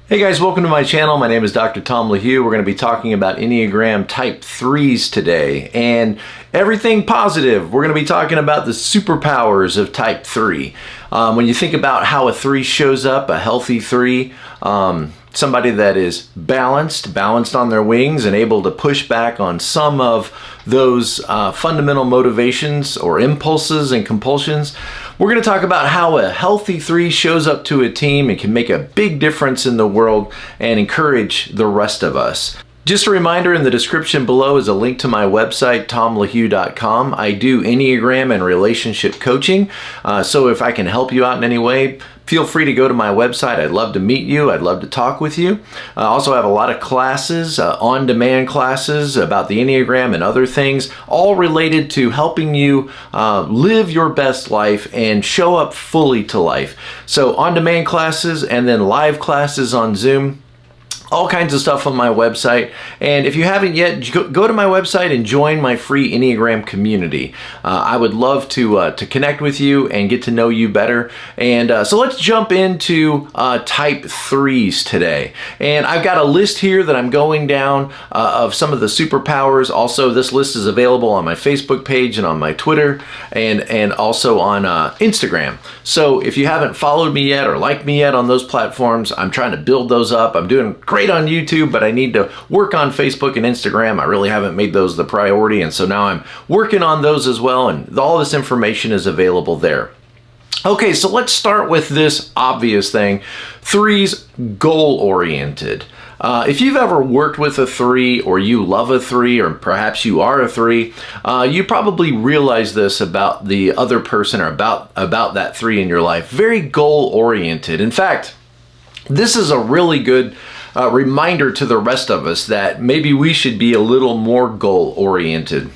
Hey guys, welcome to my channel. My name is Dr. Tom LaHue. We're going to be talking about Enneagram Type 3s today and everything positive. We're going to be talking about the superpowers of Type 3. When you think about how a 3 shows up, a healthy 3, somebody that is balanced on their wings and able to push back on some of those fundamental motivations or impulses and compulsions. We're going to talk about how a healthy 3 shows up to a team and can make a big difference in the world and encourage the rest of us. Just a reminder, in the description below is a link to my website, tomlahue.com. I do Enneagram and relationship coaching, so if I can help you out in any way, feel free to go to my website. I'd love to meet you. I'd love to talk with you. I also have a lot of classes, on-demand classes about the Enneagram and other things, all related to helping you live your best life and show up fully to life. So on-demand classes and then live classes on Zoom. All kinds of stuff on my website, and if you haven't yet, go to my website and join my free Enneagram community. I would love to connect with you and get to know you better. And so let's jump into Type 3s today. And I've got a list here that I'm going down of some of the superpowers. Also, this list is available on my Facebook page and on my Twitter and also on Instagram. So if you haven't followed me yet or liked me yet on those platforms, I'm trying to build those up. I'm doing great on YouTube, but I need to work on Facebook and Instagram. I really haven't made those the priority, and so now I'm working on those as well, and all this information is available there. Okay, so let's start with this obvious thing. 3s, goal-oriented. If you've ever worked with a 3, or you love a 3, or perhaps you are a 3, you probably realize this about the other person or about that 3 in your life. Very goal-oriented. In fact, this is a really good reminder to the rest of us that maybe we should be a little more goal-oriented.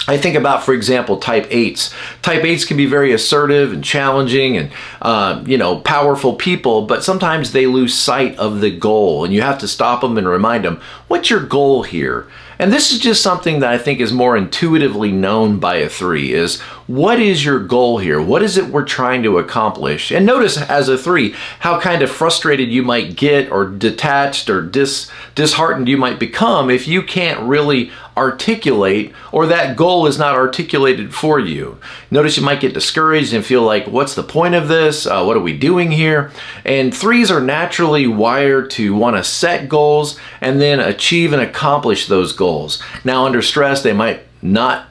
I think about, for example, Type 8s. Type 8s can be very assertive and challenging and, powerful people, but sometimes they lose sight of the goal, and you have to stop them and remind them, what's your goal here? And this is just something that I think is more intuitively known by a 3, is what is your goal here? What is it we're trying to accomplish? And notice as a 3, how kind of frustrated you might get or detached or disheartened you might become if you can't really articulate, or that goal is not articulated for you. Notice you might get discouraged and feel like, what's the point of this? What are we doing here? And 3s are naturally wired to want to set goals and then achieve and accomplish those goals. Now, under stress, they might not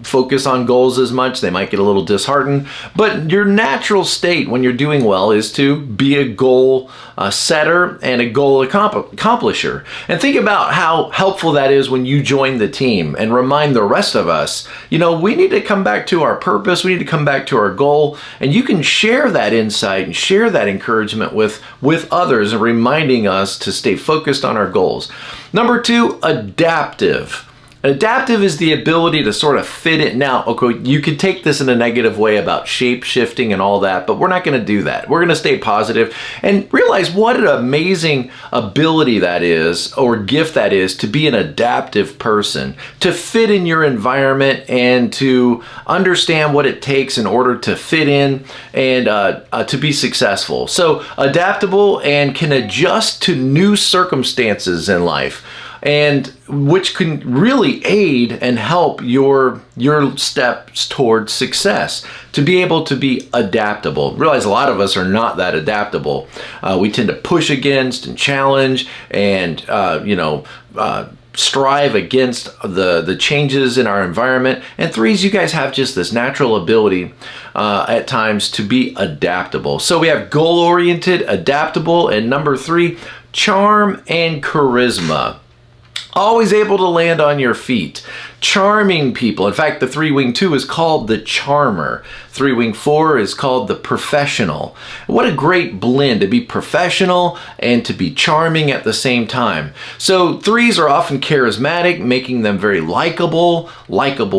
focus on goals as much. They might get a little disheartened, but your natural state when you're doing well is to be a goal setter and a goal accomplisher. And think about how helpful that is when you join the team and remind the rest of us, we need to come back to our purpose. We need to come back to our goal. And you can share that insight and share that encouragement with others and reminding us to stay focused on our goals. Number 2, adaptive. Adaptive is the ability to sort of fit it. Now, okay, you could take this in a negative way about shape shifting and all that, but we're not going to do that. We're going to stay positive and realize what an amazing ability that is, or gift that is, to be an adaptive person, to fit in your environment and to understand what it takes in order to fit in and to be successful. So adaptable and can adjust to new circumstances in life, and which can really aid and help your steps towards success. To be able to be adaptable. Realize a lot of us are not that adaptable. We tend to push against and challenge and strive against the changes in our environment. And 3s, you guys have just this natural ability at times to be adaptable. So we have goal-oriented, adaptable, and number 3, charm and charisma. Always able to land on your feet. Charming people. In fact, the 3-wing 2 is called the charmer. 3-wing 4 is called the professional. What a great blend to be professional and to be charming at the same time. So 3s are often charismatic, making them very likable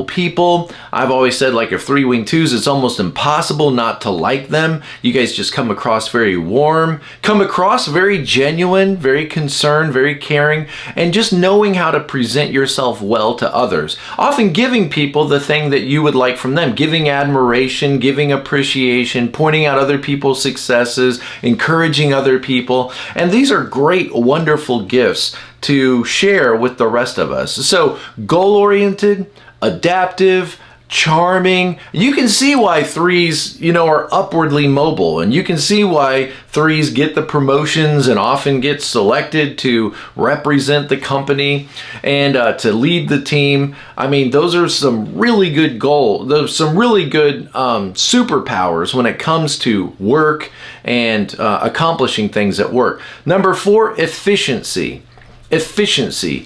people. I've always said, like, if 3-wing 2s, it's almost impossible not to like them. You guys just come across very warm, come across very genuine, very concerned, very caring, and just knowing how to present yourself well to others. gifts, often giving people the thing that you would like from them, giving admiration, giving appreciation, pointing out other people's successes, encouraging other people. And these are great, wonderful gifts to share with the rest of us. So goal-oriented, adaptive, charming. You can see why threes, are upwardly mobile, and you can see why threes get the promotions and often get selected to represent the company and to lead the team. I mean, those are some really good some really good superpowers when it comes to work and accomplishing things at work. Number 4, efficiency. Efficiency,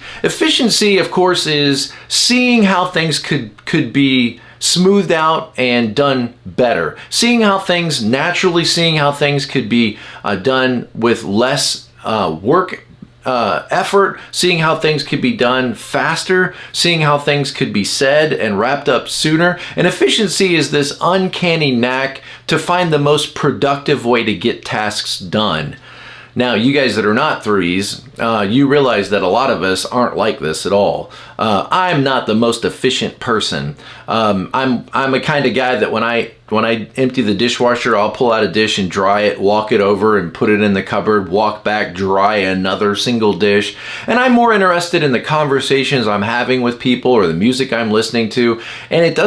of course, is seeing how things could be smoothed out and done better. Seeing how things could be done with less work effort, seeing how things could be done faster, seeing how things could be said and wrapped up sooner. And efficiency is this uncanny knack to find the most productive way to get tasks done. Now, you guys that are not threes, you realize that a lot of us aren't like this at all. I'm not the most efficient person. I'm a kind of guy that when I empty the dishwasher, I'll pull out a dish and dry it, walk it over and put it in the cupboard, walk back, dry another single dish. And I'm more interested in the conversations I'm having with people or the music I'm listening to. And it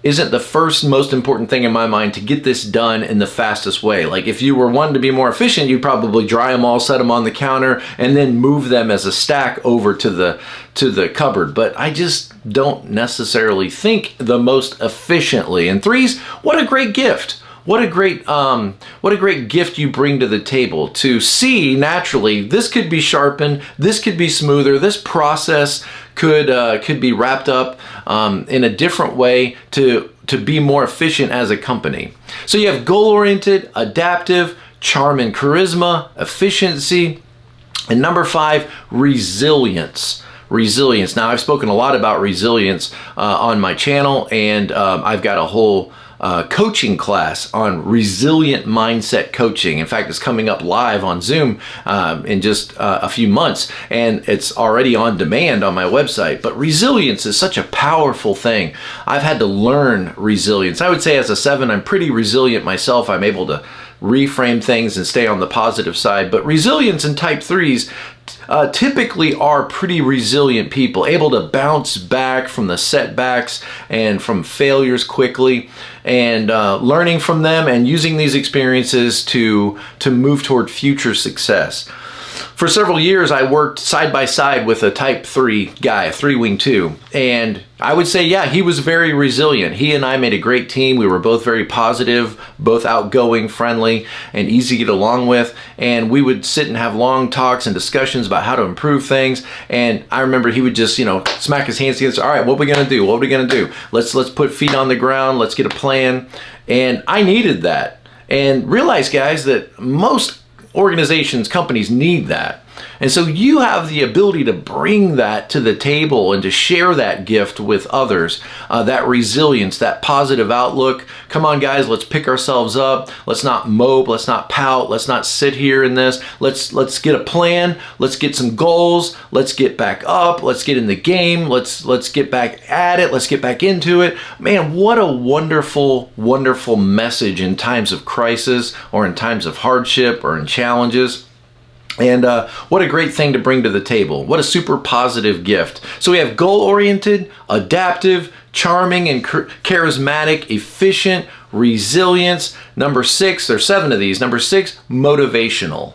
isn't the first most important thing in my mind to get this done in the fastest way. Like if you were wanting to be more efficient, you'd probably dry them all, set them on the counter, and then move them as a stack over to the cupboard. But I just don't necessarily think the most efficiently. And threes, what a great gift. What a great gift you bring to the table to see naturally this could be sharpened, this could be smoother, this process could be wrapped up in a different way to be more efficient as a company. So you have goal-oriented, adaptive, charm and charisma, efficiency, and number 5, resilience. Now, I've spoken a lot about resilience on my channel, and I've got a whole coaching class on resilient mindset coaching. In fact, it's coming up live on Zoom in just a few months, and it's already on demand on my website. But resilience is such a powerful thing. I've had to learn resilience. I would say as a 7, I'm pretty resilient myself. I'm able to reframe things and stay on the positive side. But resilience in type 3s typically are pretty resilient people, able to bounce back from the setbacks and from failures quickly, and learning from them and using these experiences to move toward future success. For several years, I worked side by side with a type 3 guy, a 3-wing 2, and I would say, yeah, he was very resilient. He and I made a great team. We were both very positive, both outgoing, friendly, and easy to get along with, and we would sit and have long talks and discussions about how to improve things. And I remember he would just, smack his hands together, all right, what are we gonna do? What are we gonna do? Let's put feet on the ground, let's get a plan. And I needed that. And realize, guys, that most organizations, companies need that. And so you have the ability to bring that to the table and to share that gift with others, that resilience, that positive outlook. Come on, guys, let's pick ourselves up. Let's not mope, let's not pout, let's not sit here in this. Let's get a plan, let's get some goals, let's get back up, let's get in the game, let's get back at it, let's get back into it. Man, what a wonderful, wonderful message in times of crisis or in times of hardship or in challenges. And what a great thing to bring to the table. What a super positive gift. So we have goal-oriented, adaptive, charming and charismatic, efficient, resilience. Number 6, there's 7 of these. Number 6, motivational.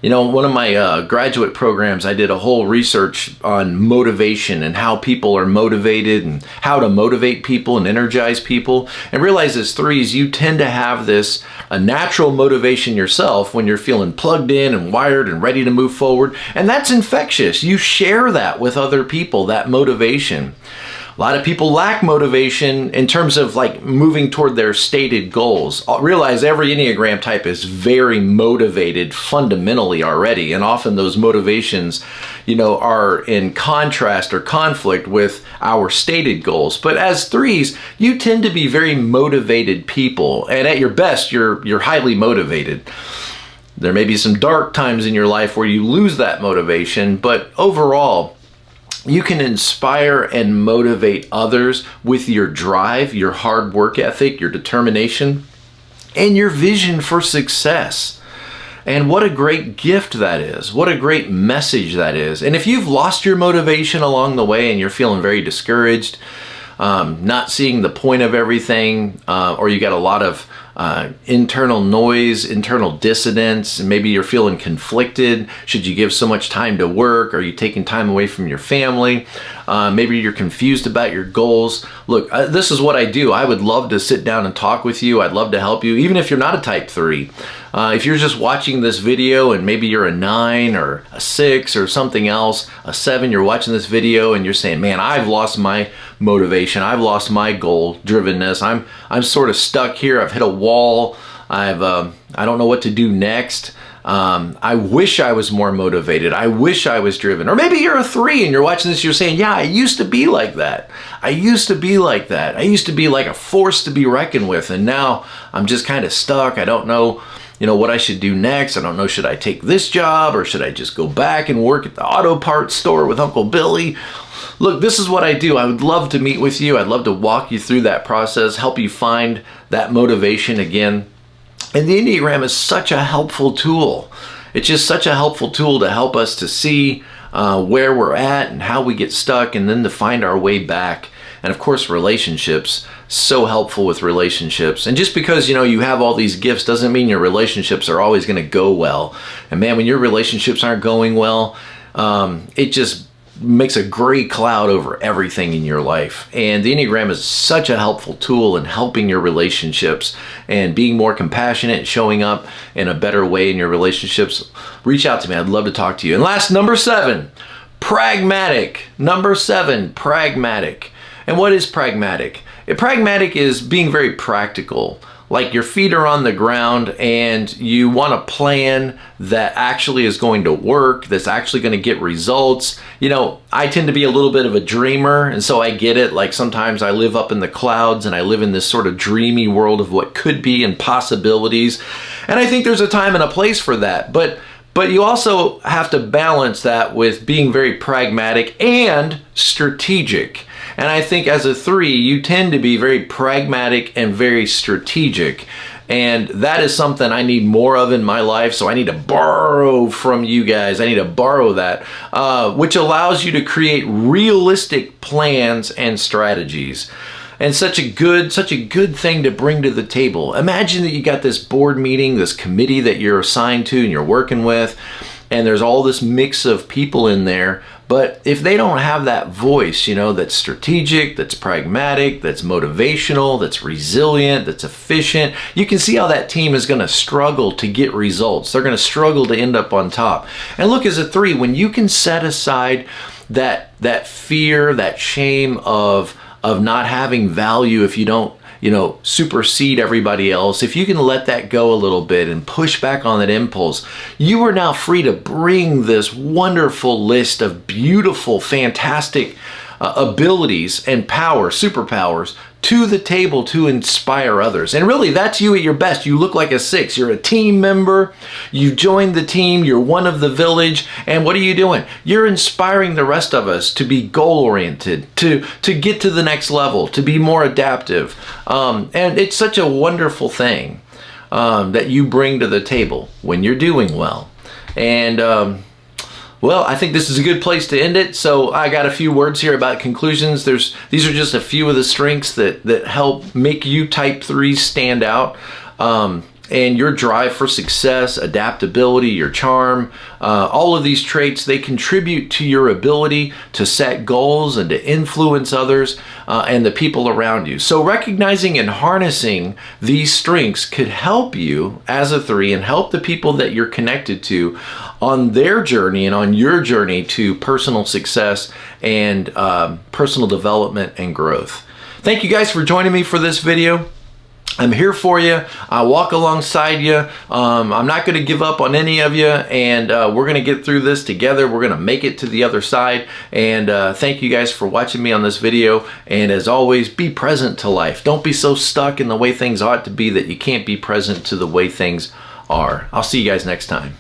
One of my graduate programs, I did a whole research on motivation and how people are motivated and how to motivate people and energize people. And realize as 3s, you tend to have a natural motivation yourself when you're feeling plugged in and wired and ready to move forward. And that's infectious. You share that with other people, that motivation. A lot of people lack motivation in terms of moving toward their stated goals. Realize every Enneagram type is very motivated fundamentally already, and often those motivations, are in contrast or conflict with our stated goals. But as 3s, you tend to be very motivated people, and at your best, you're highly motivated. There may be some dark times in your life where you lose that motivation, but overall, you can inspire and motivate others with your drive, your hard work ethic, your determination, and your vision for success. And what a great gift that is. What a great message that is. And if you've lost your motivation along the way and you're feeling very discouraged, not seeing the point of everything, or you got a lot of internal noise, internal dissonance, and maybe you're feeling conflicted. Should you give so much time to work? Are you taking time away from your family? Maybe you're confused about your goals. Look, this is what I do. I would love to sit down and talk with you. I'd love to help you, even if you're not a type 3. If you're just watching this video and maybe you're a 9 or a 6 or something else, a 7, you're watching this video and you're saying, man, I've lost my motivation. I've lost my goal drivenness. I'm sort of stuck here. I've hit a wall. I don't know what to do next. I wish I was more motivated. I wish I was driven. Or maybe you're a 3 and you're watching this, you're saying, yeah, I used to be like that. I used to be like that. I used to be like a force to be reckoned with. And now I'm just kind of stuck. I don't know, what I should do next. I don't know, should I take this job or should I just go back and work at the auto parts store with Uncle Billy? Look, this is what I do. I would love to meet with you. I'd love to walk you through that process, help you find that motivation again. And the Enneagram is such a helpful tool. It's just such a helpful tool to help us to see where we're at and how we get stuck, and then to find our way back. And of course, relationships, so helpful with relationships. And just because, you have all these gifts doesn't mean your relationships are always going to go well. And man, when your relationships aren't going well, it just makes a gray cloud over everything in your life. And the Enneagram is such a helpful tool in helping your relationships and being more compassionate and showing up in a better way in your relationships. Reach out to me. I'd love to talk to you. And last, number 7, pragmatic. Number 7, pragmatic. And what is pragmatic? Pragmatic is being very practical. Like your feet are on the ground and you want a plan that actually is going to work, that's actually going to get results. I tend to be a little bit of a dreamer, and so I get it. Like sometimes I live up in the clouds and I live in this sort of dreamy world of what could be and possibilities. And I think there's a time and a place for that. But you also have to balance that with being very pragmatic and strategic. And I think as a 3, you tend to be very pragmatic and very strategic. And that is something I need more of in my life. So I need to borrow from you guys. I need to borrow that, which allows you to create realistic plans and strategies. And such a good thing to bring to the table. Imagine that you got this board meeting, this committee that you're assigned to and you're working with, and there's all this mix of people in there. But if they don't have that voice, that's strategic, that's pragmatic, that's motivational, that's resilient, that's efficient, you can see how that team is going to struggle to get results. They're going to struggle to end up on top. And look, as a 3, when you can set aside that fear, that shame of not having value if you don't, supersede everybody else, if you can let that go a little bit and push back on that impulse, you are now free to bring this wonderful list of beautiful, fantastic abilities and superpowers to the table to inspire others. And really, that's you at your best. You look like a 6. You're a team member. You've joined the team. You're one of the village. And what are you doing? You're inspiring the rest of us to be goal-oriented, to get to the next level, to be more adaptive. And it's such a wonderful thing that you bring to the table when you're doing well. And well, I think this is a good place to end it. So I got a few words here about conclusions. These are just a few of the strengths that help make you type 3 stand out. And your drive for success, adaptability, your charm, all of these traits, they contribute to your ability to set goals and to influence others and the people around you. So recognizing and harnessing these strengths could help you as a 3 and help the people that you're connected to on their journey and on your journey to personal success and personal development and growth. Thank you guys for joining me for this video. I'm here for you. I walk alongside you. I'm not going to give up on any of you, and we're going to get through this together. We're going to make it to the other side. And thank you guys for watching me on this video. And as always, be present to life. Don't be so stuck in the way things ought to be that you can't be present to the way things are. I'll see you guys next time.